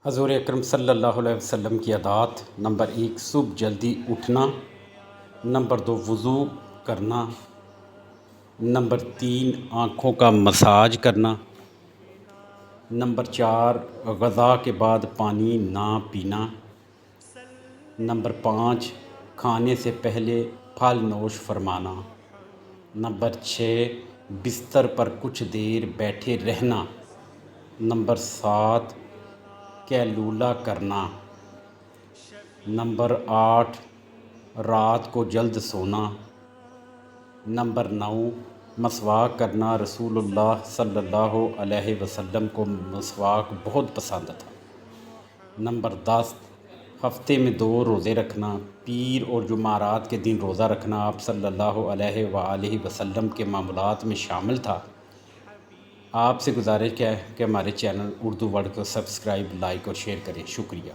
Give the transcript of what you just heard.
حضور اکرم صلی اللہ علیہ وسلم کی عادات: نمبر 1 صبح جلدی اٹھنا، نمبر 2 وضو کرنا، نمبر 3 آنکھوں کا مساج کرنا، نمبر 4 غذا کے بعد پانی نہ پینا، نمبر 5 کھانے سے پہلے پھل نوش فرمانا، نمبر 6 بستر پر کچھ دیر بیٹھے رہنا، نمبر 7 قیلولہ کرنا، نمبر 8 رات کو جلد سونا، نمبر 9 مسواک کرنا۔ رسول اللہ صلی اللہ علیہ وسلم کو مسواک بہت پسند تھا۔ نمبر 10 ہفتے میں 2 روزے رکھنا، پیر اور جمعرات کے دن روزہ رکھنا آپ صلی اللہ علیہ وآلہ وسلم کے معمولات میں شامل تھا۔ آپ سے گزارش ہے کہ ہمارے چینل اردو ورلڈ کو سبسکرائب، لائک اور شیئر کریں۔ شکریہ۔